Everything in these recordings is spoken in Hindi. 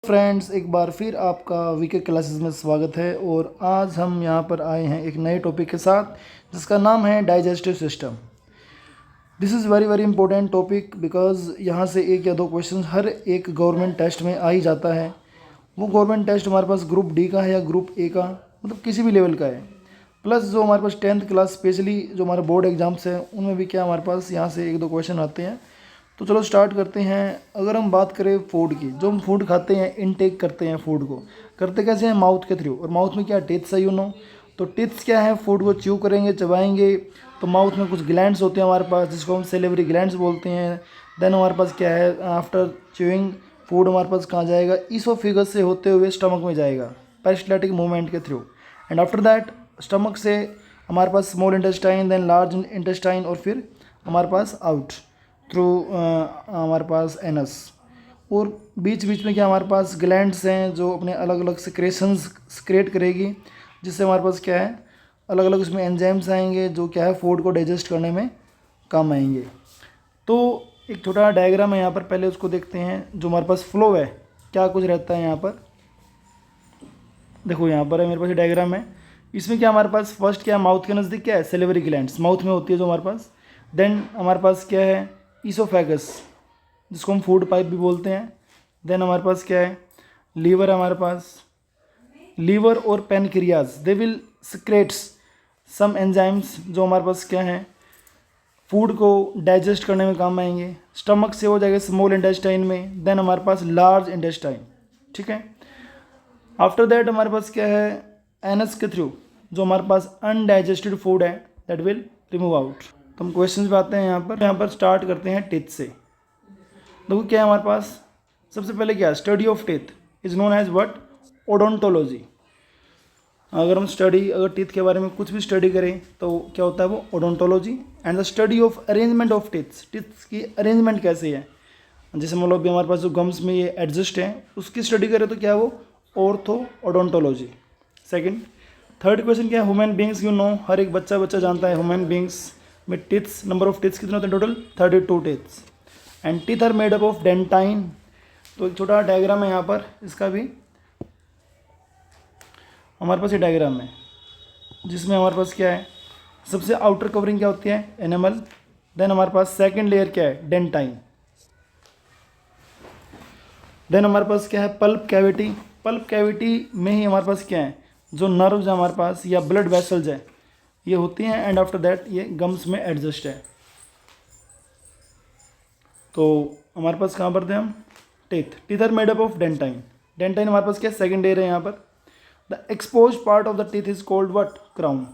फ्रेंड्स, एक बार फिर आपका वीके क्लासेस में स्वागत है। और आज हम यहाँ पर आए हैं एक नए टॉपिक के साथ जिसका नाम है digestive system. This is very very important topic because यहाँ से एक या दो क्वेश्चन हर एक गवर्नमेंट टेस्ट में आ ही जाता है। वो गवर्नमेंट टेस्ट हमारे पास ग्रुप डी का है या ग्रुप ए का, मतलब किसी भी लेवल का है। प्लस जो हमारे पास 10th क्लास स्पेशली जो हमारे बोर्ड एग्जाम्स हैं उनमें भी क्या हमारे पास यहाँ से एक दो क्वेश्चन आते हैं। तो चलो स्टार्ट करते हैं। अगर हम बात करें फूड की, जो हम फूड खाते हैं, इनटेक करते हैं फूड को, करते कैसे हैं? माउथ के थ्रू। और माउथ में क्या टीथ्स है, यू नो। तो टीथ्स क्या है? फूड को च्यू करेंगे, चबाएंगे तो माउथ में कुछ ग्लैंड्स होते हैं हमारे पास जिसको हम सेलेवरी ग्लैंड्स बोलते हैं। देन हमारे पास क्या है? आफ्टर च्यूइंग फूड हमारे पास कहाँ जाएगा? ईसोफिगस से होते हुए स्टमक में जाएगा पेरिस्टाल्टिक मूवमेंट के through. And after that stomach से हमारे पास small intestine, then large intestine, और फिर हमारे पास आउट थ्रू हमारे पास एनस। और बीच बीच में क्या हमारे पास ग्लैंड्स हैं जो अपने अलग अलग सिक्रेशंस क्रिएट करेगी, जिससे हमारे पास क्या है? अलग अलग उसमें एंजाइम्स आएंगे जो क्या है? फूड को डाइजेस्ट करने में काम आएंगे। तो एक छोटा डायग्राम है यहाँ पर, पहले उसको देखते हैं। जो हमारे पास फ्लो है, क्या कुछ रहता है यहाँ पर, देखो यहाँ पर है मेरे पास ये डायग्राम है। इसमें क्या हमारे पास फर्स्ट क्या है? माउथ के नज़दीक क्या है? सेलेवरी ग्लैंड्स माउथ में होती है जो हमारे पास। देन हमारे पास क्या है? ईसोफेगस, जिसको हम फूड पाइप भी बोलते हैं। देन हमारे पास क्या है? लीवर है हमारे पास। लीवर और pancreas they will secrets some enzymes जो हमारे पास क्या है? फूड को डाइजेस्ट करने में काम आएंगे। स्टमक से हो जाएगा स्मॉल इंटेस्टाइन में, देन हमारे पास लार्ज इंटेस्टाइन, ठीक है। आफ्टर दैट हमारे पास क्या है? एनस के थ्रू जो हमारे पास अनडाइजेस्टेड फूड है दैट विल रिमूव आउट। तो हम क्वेश्चन पे आते हैं। यहाँ पर स्टार्ट करते हैं टीथ से। देखो क्या है हमारे पास? सबसे पहले क्या? Study of teeth is known as what? Odontology. अगर टीथ के बारे में कुछ भी स्टडी करें तो क्या होता है? वो odontology. And the study of arrangement of teeths की अरेंजमेंट कैसे है, जैसे मतलब भी हमारे पास जो गम्स में ये एडजस्ट है उसकी स्टडी करें तो क्या है? वो ortho odontology. Second. Third question क्या है? ह्यूमन बींग्स, यू नो, हर एक बच्चा जानता है ह्यूमन बींग्स में टीथ्स, नंबर ऑफ टीथ्स कितने होते हैं? Total 32 teeths. And teeth are made up of dentine. तो एक छोटा डायग्राम है यहाँ पर, इसका भी हमारे पास ये डायग्राम है जिसमें हमारे पास क्या है? सबसे आउटर कवरिंग क्या होती है? एनिमल। देन हमारे पास सेकेंड लेयर क्या है? डेंटाइन। देन हमारे पास क्या है? Pulp cavity. पल्प कैविटी में ही हमारे पास क्या है? जो नर्व्स है हमारे पास या ब्लड वेसल्स है ये होती हैं। एंड आफ्टर दैट ये गम्स में एडजस्ट है। तो हमारे पास कहाँ पर थे हम? Teeth are made up of dentine. Dentine हमारे पास क्या? सेकेंड लेयर है यहाँ पर। The expose part of the teeth is called what? Crown.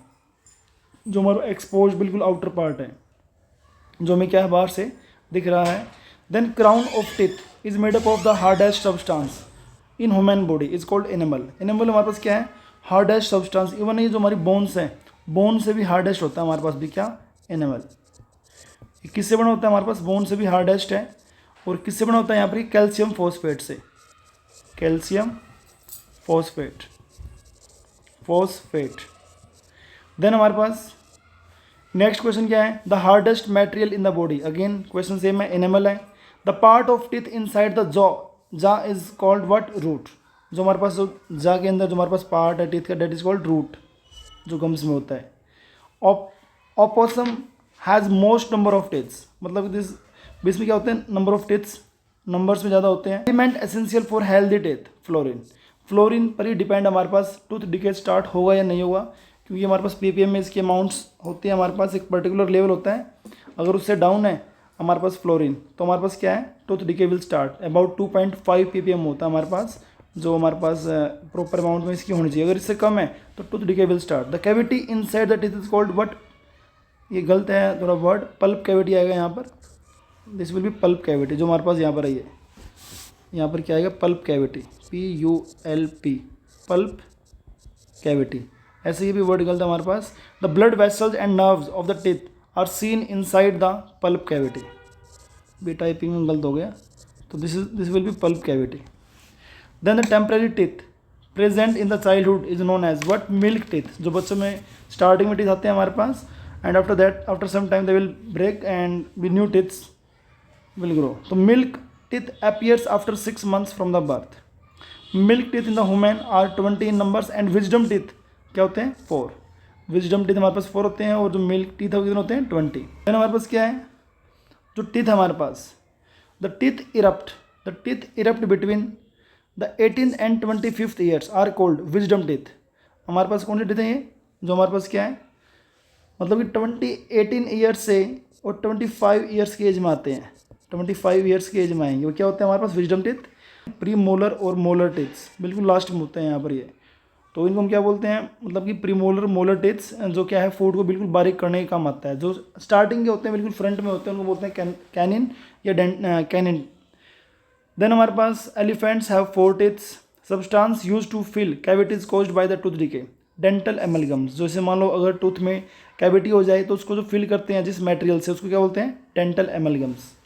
जो हमारा एक्सपोज बिल्कुल आउटर पार्ट है जो हमें क्या है? बाहर से दिख रहा है। Then crown of teeth is made up of the hardest substance in human body is called enamel. Enamel हमारे पास क्या है? Hardest substance. इवन ये जो हमारी बोन्स हैं, बोन से भी हार्डेस्ट होता है हमारे पास भी क्या? एनिमल। किससे बना होता है? हमारे पास बोन से भी हार्डेस्ट है। और किससे बना होता है? यहाँ पर कैल्शियम फॉस्फेट से। Calcium phosphate. देन हमारे पास नेक्स्ट क्वेश्चन क्या है? The hardest material in the body. Again question same है, एनिमल है। The part of teeth inside the jaw is called what? Root. जो हमारे पास जो जा के अंदर जो हमारे पास पार्ट है टीथ का दैट इज कॉल्ड रूट, जो गम्स में होता है। Opossum has most number of teeths, मतलब दिस बीच में क्या होते हैं? नंबर ऑफ टीथ्स नंबर्स में ज़्यादा होते हैं। Element essential for healthy teeth, fluorine. Fluorine पर ही डिपेंड हमारे पास टूथ डिके स्टार्ट होगा या नहीं होगा, क्योंकि हमारे पास पीपीएम में इसके अमाउंट्स होते हैं। हमारे पास एक पर्टिकुलर लेवल होता है, अगर उससे डाउन है हमारे पास फ्लोरीन तो हमारे पास क्या है? Tooth decay will start. About 2.5 ppm होता है हमारे पास, जो हमारे पास प्रॉपर अमाउंट में इसकी होनी चाहिए। अगर इससे कम है तो tooth decay will start. The cavity inside the teeth is called what? ये गलत है थोड़ा वर्ड, पल्प कैविटी आएगा यहाँ पर। This will be pulp cavity. जो हमारे पास यहाँ पर आई है, यहाँ पर क्या आएगा? Pulp cavity, PULP, pulp cavity. ऐसे ही भी वर्ड गलत है हमारे पास। The blood vessels and nerves of the teeth are seen inside the pulp cavity. B typing में गलत हो गया, तो this will be pulp cavity. Then the temporary teeth present in the childhood is known as what? Milk teeth. जो बच्चों में स्टार्टिंग में टीथ आते हैं हमारे पास, and after that after some time they will break and be new teeths will grow. तो milk teeth appears after 6 months from the birth. Milk teeth in the women are 20 in numbers and wisdom teeth क्या होते हैं 4। विजडम टीथ हमारे पास 4 होते हैं और जो मिल्क टीथ है कितने होते हैं 20। देन हमारे पास क्या है जो टीथ है हमारे पास the teeth erupt between the 18th and 25th years are called wisdom teeth. हमारे पास कौन से टीथ हैं ये जो हमारे पास क्या है मतलब कि 18 ईयर्स से और 25 ईयर्स की एज में आते हैं। 25 ईयर्स की एज में आएंगे वो क्या होते हैं हमारे पास विजडम टीथ। प्री मोलर और मोलर टीथ्स बिल्कुल लास्ट में होते हैं यहाँ पर ये, तो इनको हम क्या बोलते हैं मतलब कि प्री मोलर मोलर टीथ्स जो क्या है फूड को बिल्कुल बारीक करने का काम आता है। जो स्टार्टिंग के होते हैं बिल्कुल फ्रंट में होते हैं उनको बोलते हैं कैनिन या कैनिन। देन हमारे पास elephants have 4 teeths. Substance use to fill cavities caused by the tooth decay dental amalgams. जैसे मान लो अगर टूथ में कैविटी हो जाए तो उसको जो फिल करते हैं जिस मटेरियल से उसको क्या बोलते हैं डेंटल एमलगम्स।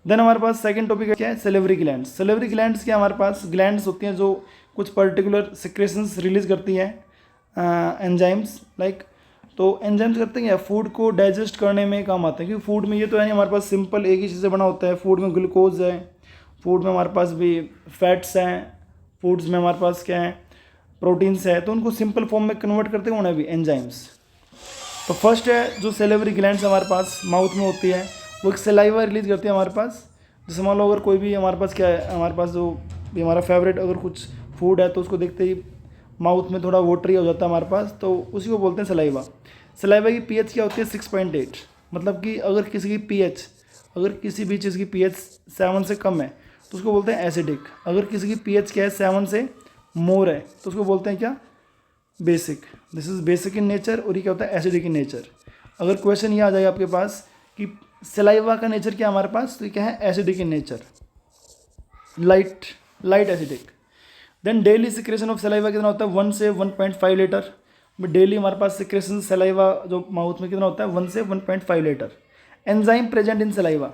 देन हमारे पास सेकंड टॉपिक क्या है सेलेवरी ग्लैंड्स। सेलेवरी ग्लैंड्स क्या हमारे पास ग्लैंड्स होती हैं जो कुछ पर्टिकुलर सिक्रेशंस रिलीज करती हैं एंजाइम्स लाइक। तो एंजाइम्स करते हैं फूड को डाइजेस्ट करने में काम आते हैं क्योंकि फूड में ये तो है नहीं हमारे पास सिंपल एक ही चीज़ से बना होता है। फूड में ग्लूकोज है, फूड में हमारे पास भी फैट्स हैं, फूड्स में हमारे पास क्या है प्रोटीन्स है, तो उनको सिंपल फॉर्म में कन्वर्ट करते हैं उन्हें भी एंजाइम्स। तो फर्स्ट है जो सेलेवरी ग्लैंड्स हमारे पास माउथ में होती है वो एक सलाइवा रिलीज करती है हमारे पास। जैसे मान लो अगर कोई भी हमारे पास क्या है हमारे पास जो भी हमारा फेवरेट अगर कुछ फूड है तो उसको देखते ही माउथ में थोड़ा वाटरी हो जाता है हमारे पास, तो उसी को बोलते हैं सलाइवा। सलाइवा की पीएच क्या होती है 6.8। मतलब कि अगर किसी की पीएच अगर किसी भी चीज़ की पीएच 7 से कम है तो उसको बोलते हैं एसिडिक। अगर किसी की पीएच क्या है 7 से मोर है तो उसको बोलते हैं क्या basic. This is basic in nature और ये क्या होता है एसिडिक इन नेचर। अगर क्वेश्चन ये आ जाएगा आपके पास कि सलाइवा का नेचर क्या हमारे पास तो ये क्या है acidic in nature, light acidic. Then daily secretion of saliva कितना होता है 1 से 1.5 लीटर। डेली हमारे पास सिक्रेशन सलाइवा जो माउथ में कितना होता है 1 से 1.5 litre. Enzyme present in saliva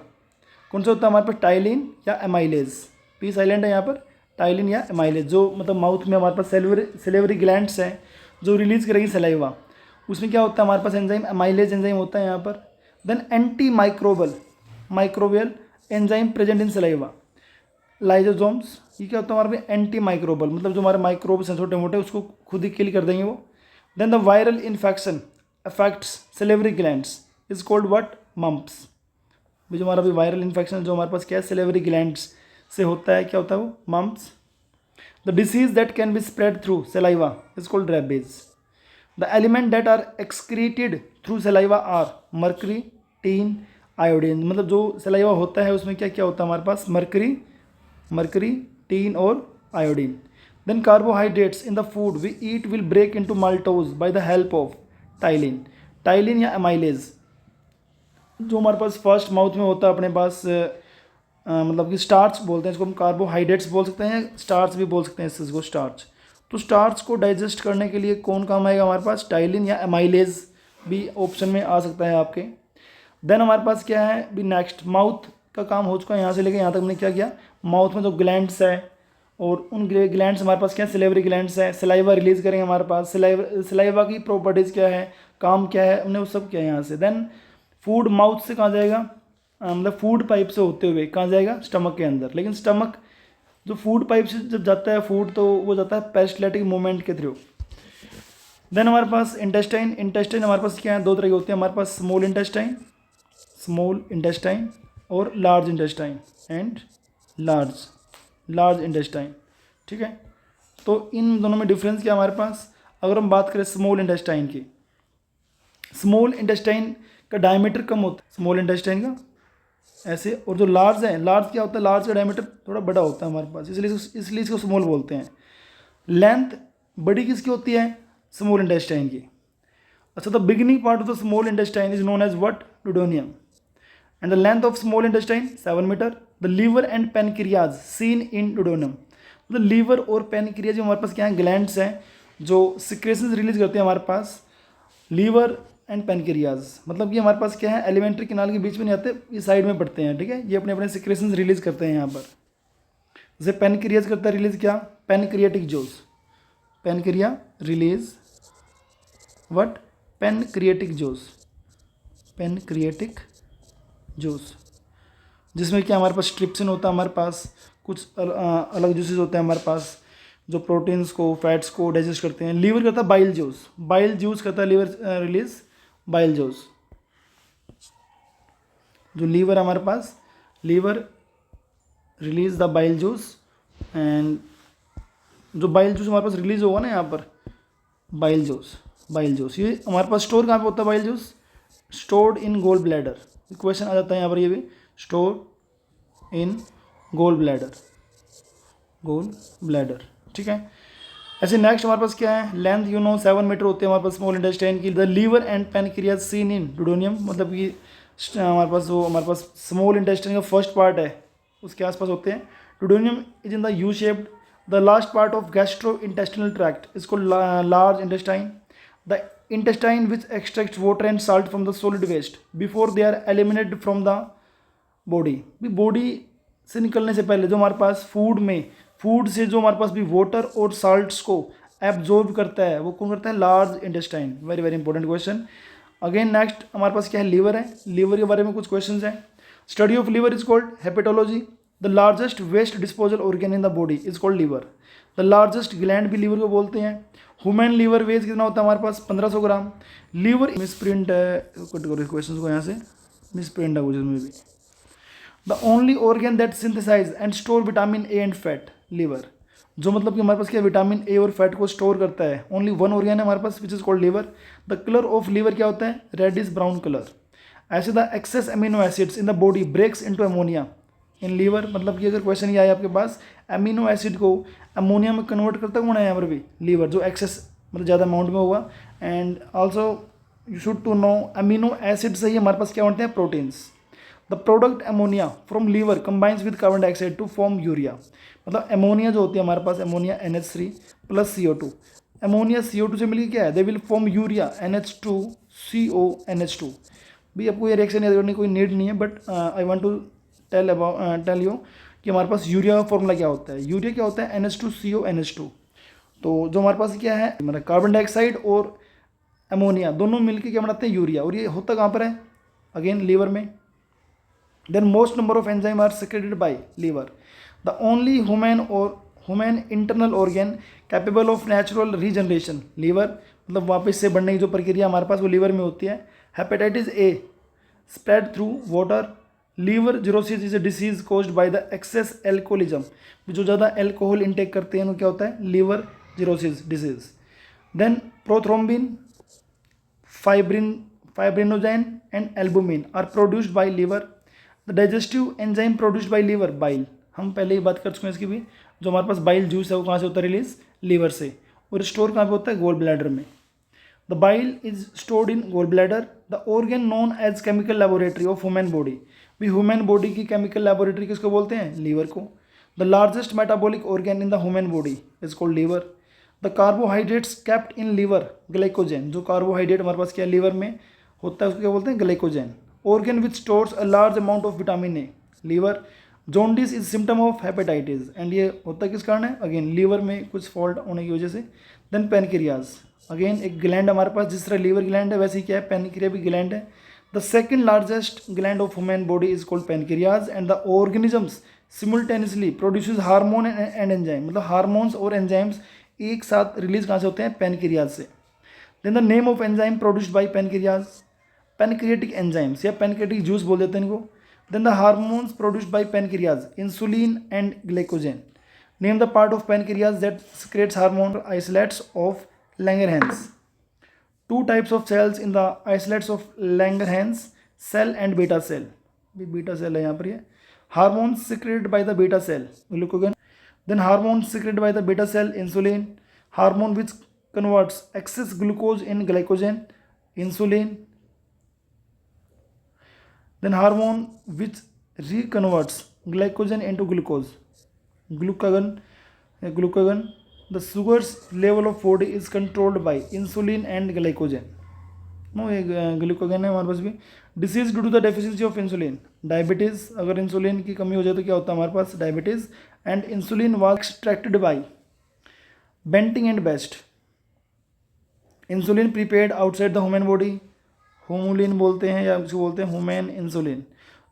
कौन सा होता है हमारे पास टाइलिन या एमाइलेज। पी साइलेंट है यहाँ पर टाइलिन या एमाइलेज जो मतलब माउथ में हमारे पास सेलेवरी ग्लैंड्स हैं जो रिलीज करेगी सलाइवा उसमें क्या होता है हमारे पास एंजाइम एमाइलेज एंजाइम होता है यहाँ पर। Then anti microbial enzyme present in saliva lysozymes. ये क्या होता है हमारे पे एंटी माइक्रोबल मतलब जो हमारे माइक्रोब्स हैं छोटे मोटे उसको खुद ही किल कर देंगे वो। Then the viral infection affects salivary glands is called what mumps. जो हमारा भी वायरल इन्फेक्शन जो हमारे पास क्या है सेलेवरी ग्लैंड्स से होता है क्या होता है वो mumps. The disease that can be spread through saliva is called rabies. The element that are excreted through saliva are mercury tin iodine. मतलब जो सलाइवा होता है उसमें क्या क्या होता है हमारे पास मर्करी टीन और iodine. Then carbohydrates in the food we eat will break into maltose by the help of ptyalin या एमाइलेज। जो हमारे पास फर्स्ट माउथ में होता है अपने पास मतलब कि स्टार्च बोलते हैं इसको हम कार्बोहाइड्रेट्स बोल सकते हैं स्टार्च भी बोल सकते हैं इसको स्टार्च। तो स्टार्च को डाइजेस्ट करने के लिए कौन काम आएगा हमारे पास टाइलिन या एमाइलेज भी ऑप्शन में आ सकता है आपके। देन हमारे पास क्या है भी नेक्स्ट माउथ का काम हो चुका है यहाँ से लेकर यहाँ तक हमने क्या किया माउथ में जो ग्लैंड्स है और उन ग्लैंड्स हमारे पास क्या सेलेवरी ग्लैंड्स है सलाइवा रिलीज करेंगे हमारे पास। सलाइवा की प्रॉपर्टीज़ क्या है काम क्या है हमने वो सब किया यहाँ से। देन फूड माउथ से कहाँ जाएगा मतलब फूड पाइप से होते हुए कहाँ जाएगा स्टमक के अंदर। लेकिन स्टमक जो फूड पाइप से जब जाता है फूड तो वो जाता है पेरिस्टाल्टिक मूवमेंट के थ्रू। देन हमारे पास इंटेस्टाइन हमारे पास क्या है 2 तरह के होते हैं हमारे पास स्मॉल इंटेस्टाइन और large intestine and large intestine. ठीक है तो इन दोनों में डिफरेंस क्या हमारे पास। अगर हम बात करें स्मॉल इंटेस्टाइन की स्मॉल इंटेस्टाइन का डायमीटर कम होता है स्मॉल इंटेस्टाइन का ऐसे और जो लार्ज है लार्ज क्या होता है लार्ज का डायमीटर थोड़ा बड़ा होता है हमारे पास इसलिए इसको स्मॉल बोलते हैं। लेंथ बड़ी किसकी होती है स्मॉल इंटेस्टाइन की। अच्छा the beginning part of the small intestine is known as what duodenum and the length of small intestine 7 metre. The liver and pancreas seen in duodenum. मतलब लीवर और पेनक्रियाज हमारे पास क्या है ग्लैंड्स हैं जो सिक्रेशंस रिलीज करते हैं हमारे पास। लीवर एंड पेनक्रियाज मतलब कि हमारे पास क्या है एलिमेंट्री कैनाल के बीच में नहीं आते ये साइड में पड़ते हैं। ठीक है ये अपने अपने सिक्रेशंस रिलीज करते हैं यहाँ पर। जैसे पेनक्रियाज करता है रिलीज क्या pancreatic juice pancreas release what pancreatic juice जिसमें क्या हमारे पास ट्रिप्सिन होता है हमारे पास कुछ अलग जूसेस होते हैं हमारे पास जो प्रोटीन्स को, फैट्स को डाइजेस्ट करते हैं। लीवर करता है बाइल जूस, बाइल जूस करता है लीवर रिलीज बाइल जूस। जो लीवर हमारे पास, liver release the bile juice, and जो बाइल जूस हमारे पास रिलीज होगा ना यहाँ पर, बाइल जूस, बाइल जूस ये हमारे पास स्टोर कहाँ पे होता है? Bile juice stored in gall bladder. Question आ जाता है यहाँ पर, ये भी store in gall bladder, gall bladder, ठीक है। ऐसे नेक्स्ट हमारे पास क्या है? लेंथ 7 मीटर होती है हमारे पास स्मॉल इंटेस्टाइन की। The liver and pancreas seen in duodenum, मतलब कि हमारे पास जो हमारे पास स्मॉल इंटेस्टाइन का फर्स्ट पार्ट है उसके आसपास होते हैं। Duodenum is in the U shaped. The last part of gastro intestinal tract is called large intestine. The intestine which extracts water and salt from the solid waste before they are eliminated from the body। भी बॉडी से निकलने से पहले जो हमारे पास फूड से जो हमारे पास भी वाटर और साल्ट्स को एब्जॉर्ब करता है वो कौन करता है? Large intestine. Very very important question. Again next हमारे पास क्या है? लीवर है। लीवर के बारे में कुछ क्वेश्चन हैं। Study of liver is called hepatology. The largest waste disposal organ in the body is called liver. The largest gland भी लीवर को बोलते हैं। ह्यूमन लीवर वेज कितना होता है हमारे पास? 1500 ग्राम। लीवर मिसप्रिंट है, कट करो क्वेश्चन को यहाँ से, मिसप्रिंट है कुछ इसमें भी। The only organ that synthesize and store vitamin A and fat, liver. जो मतलब कि हमारे पास क्या विटामिन ए और फैट को स्टोर करता है, ओनली वन ऑर्गन है हमारे पास which is called liver. The colour of liver क्या होता है? Reddish brown colour. ऐसे the excess amino acids in the body breaks into ammonia in liver, मतलब कि अगर क्वेश्चन ये आया आपके पास अमीनो एसिड को अमोनिया में कन्वर्ट करता कौन है यहाँ पर भी? लीवर, जो एक्सेस मतलब ज़्यादा अमाउंट में होगा। And also you should to know amino acid से ही हमारे पास क्या होते हैं? Proteins. The product ammonia from liver combines with carbon dioxide to form urea. मतलब अमोनिया जो होती है हमारे पास, ammonia NH3 plus CO2, ammonia CO2 से मिलकर क्या है? They will form urea NH2CO NH2। भी आपको ये रिएक्शन याद करने की कोई नीड नहीं है, but I want to tell you कि हमारे पास यूरिया का फॉर्मूला क्या होता है। यूरिया क्या होता है? NH2CO NH2। तो जो हमारे पास क्या है, मतलब कार्बन डाइऑक्साइड और अमोनिया दोनों मिलकर क्या बनाते हैं? यूरिया। और ये होता कहाँ पर है? अगेन लीवर में। Then most number of enzyme are secreted by liver. The only human internal organ capable of natural regeneration, liver. मतलब वापस से बढ़ने की जो प्रक्रिया हमारे पास वो लीवर में होती है। Hepatitis A spread through water. Liver cirrhosis is a disease caused by the excess alcoholism. जो ज़्यादा एल्कोहल इंटेक करते हैं उनको क्या होता है? Liver cirrhosis disease. Then prothrombin, fibrinogen and albumin are produced by liver. The digestive enzyme produced by liver, bile. हम पहले ही बात कर चुके हैं इसकी भी। जो हमारे पास बाइल जूस है वो कहाँ से होता है? रिलीज लीवर से। और स्टोर कहाँ पे होता है? गोल ब्लैडर में। The bile is stored in gall bladder. The organ known as chemical laboratory of human body. भी ह्यूमन बॉडी की केमिकल लेबोरेटरी किसको बोलते हैं? लीवर को। The largest metabolic organ in the human body is called liver. The carbohydrates kept in liver, glycogen. जो कार्बोहाइड्रेट हमारे पास क्या लीवर में होता है उसको क्या बोलते हैं? Glycogen. Organ which stores a large amount of vitamin A, liver. Jaundice is symptom of hepatitis, and ये होता है किस कारण है? अगेन लीवर में कुछ फॉल्ट होने की वजह से। देन पैनक्रियाज, अगेन एक ग्लैंड हमारे पास, जिस तरह लीवर ग्लैंड है वैसे ही क्या है? पैनक्रिया भी ग्लैंड है। The second largest gland of human body is called pancreas. And the organisms simultaneously produces hormone and enzyme, मतलब हार्मोन्स और एंजाइम्स एक साथ रिलीज कहाँ से होते हैं? पैनक्रियाज से। Then the name of enzyme produced by pancreas, pancreatic enzymes या पैनक्रियाटिक जूस बोल देते हैं इनको। Then the hormones produced by pancreas, insulin and glycogen. Name the part of pancreas that secretes hormone isolates of Langerhans। Two types of cells in the isolates of Langerhans, cell and beta cell। भी बीटा सेल है यहाँ पर ये। Hormones secreted by the beta cell, glucagon। Then hormones secreted by the beta cell, insulin। Hormone which converts excess glucose in glycogen, insulin। Then hormone which reconverts glycogen into glucose, glucagon। The sugars level of body is controlled by insulin and glycogen। No ये ग्लूकोगन है हमारे पास भी। Disease due to the deficiency of insulin, diabetes. अगर इंसुलिन की कमी हो जाए तो क्या होता है हमारे पास? Diabetes. And insulin was extracted by Banting and Best. Insulin prepared outside the human body, Humulin बोलते हैं या उसको बोलते हैं human insulin.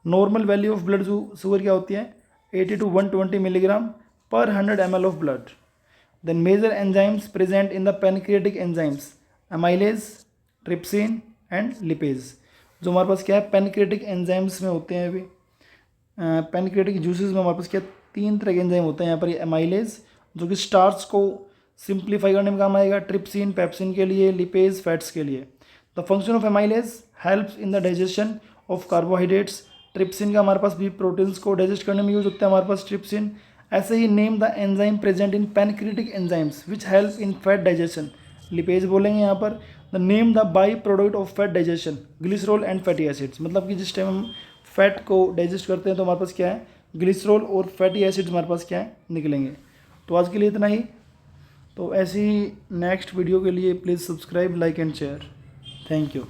Normal value of blood sugar क्या होती है? 80 to 120 मिलीग्राम पर 100 ml of blood. Then major enzymes present in the pancreatic enzymes amylase, trypsin and lipase. जो हमारे पास क्या है पैनक्रियाटिक एंजाइम्स में होते हैं अभी, पैनक्रियाटिक जूसेस में हमारे पास क्या 3 तरह के एंजाइम होते हैं यहाँ पर। एमाइलेज जो कि स्टार्च को सिंप्लीफाई करने में काम आएगा, ट्रिप्सिन पेप्सिन के लिए, लिपेज फैट्स के लिए। The function of amylase helps in the digestion of carbohydrates. Trypsin का हमारे पास भी प्रोटीन्स को डाइजेस्ट करने में यूज होता है हमारे पास ट्रिप्सिन। ऐसे ही name the enzyme present in pancreatic enzymes which help in fat digestion. Lipase बोलेंगे यहाँ पर। The name the byproduct of fat digestion, glycerol and fatty acids. मतलब कि जिस टाइम हम फैट को डाइजेस्ट करते हैं तो हमारे पास क्या है ग्लिसरॉल और फैटी एसिड्स हमारे पास क्या है निकलेंगे। तो आज के लिए इतना ही। तो ऐसी नेक्स्ट वीडियो के लिए please subscribe, like and share. Thank you.